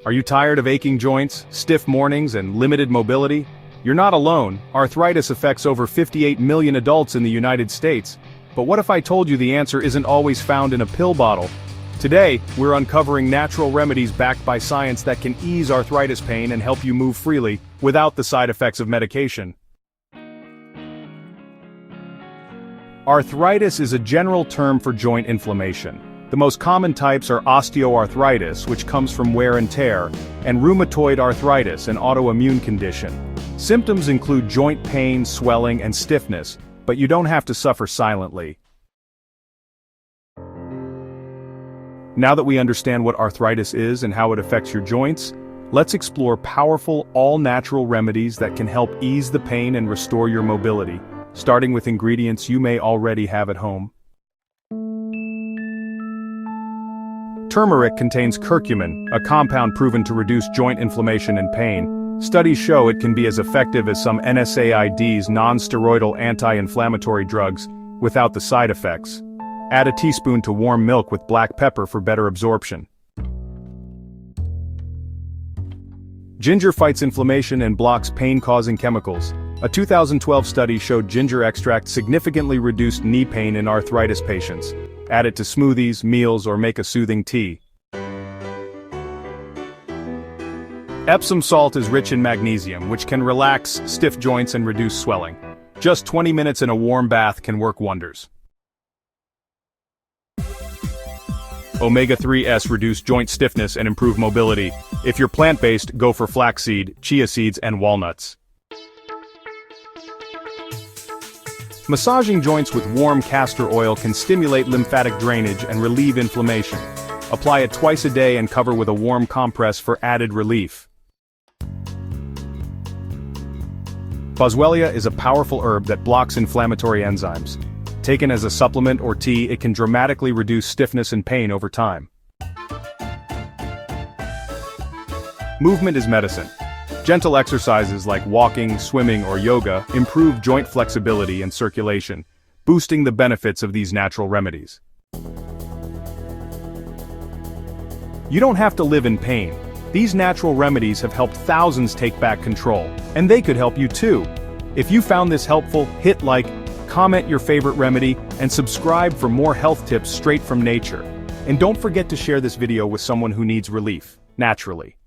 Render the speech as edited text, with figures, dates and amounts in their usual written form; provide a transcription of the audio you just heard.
Are you tired of aching joints, stiff mornings, and limited mobility? You're not alone. Arthritis affects over 58 million adults in the United States. But what if I told you the answer isn't always found in a pill bottle? Today, we're uncovering natural remedies backed by science that can ease arthritis pain and help you move freely, without the side effects of medication. Arthritis is a general term for joint inflammation. The most common types are osteoarthritis, which comes from wear and tear, and rheumatoid arthritis, an autoimmune condition. Symptoms include joint pain, swelling, and stiffness, but you don't have to suffer silently. Now that we understand what arthritis is and how it affects your joints, let's explore powerful, all-natural remedies that can help ease the pain and restore your mobility, starting with ingredients you may already have at home. Turmeric contains curcumin, a compound proven to reduce joint inflammation and pain. Studies show it can be as effective as some NSAIDs, non-steroidal anti-inflammatory drugs, without the side effects. Add a teaspoon to warm milk with black pepper for better absorption. Ginger fights inflammation and blocks pain-causing chemicals. A 2012 study showed ginger extract significantly reduced knee pain in arthritis patients. Add it to smoothies, meals, or make a soothing tea. Epsom salt is rich in magnesium, which can relax stiff joints and reduce swelling. Just 20 minutes in a warm bath can work wonders. Omega-3s reduce joint stiffness and improve mobility. If you're plant-based, go for flaxseed, chia seeds, and walnuts. Massaging joints with warm castor oil can stimulate lymphatic drainage and relieve inflammation. Apply it twice a day and cover with a warm compress for added relief. Boswellia is a powerful herb that blocks inflammatory enzymes. Taken as a supplement or tea, it can dramatically reduce stiffness and pain over time. Movement is medicine. Gentle exercises like walking, swimming, or yoga improve joint flexibility and circulation, boosting the benefits of these natural remedies. You don't have to live in pain. These natural remedies have helped thousands take back control, and they could help you too. If you found this helpful, hit like, comment your favorite remedy, and subscribe for more health tips straight from nature. And don't forget to share this video with someone who needs relief, naturally.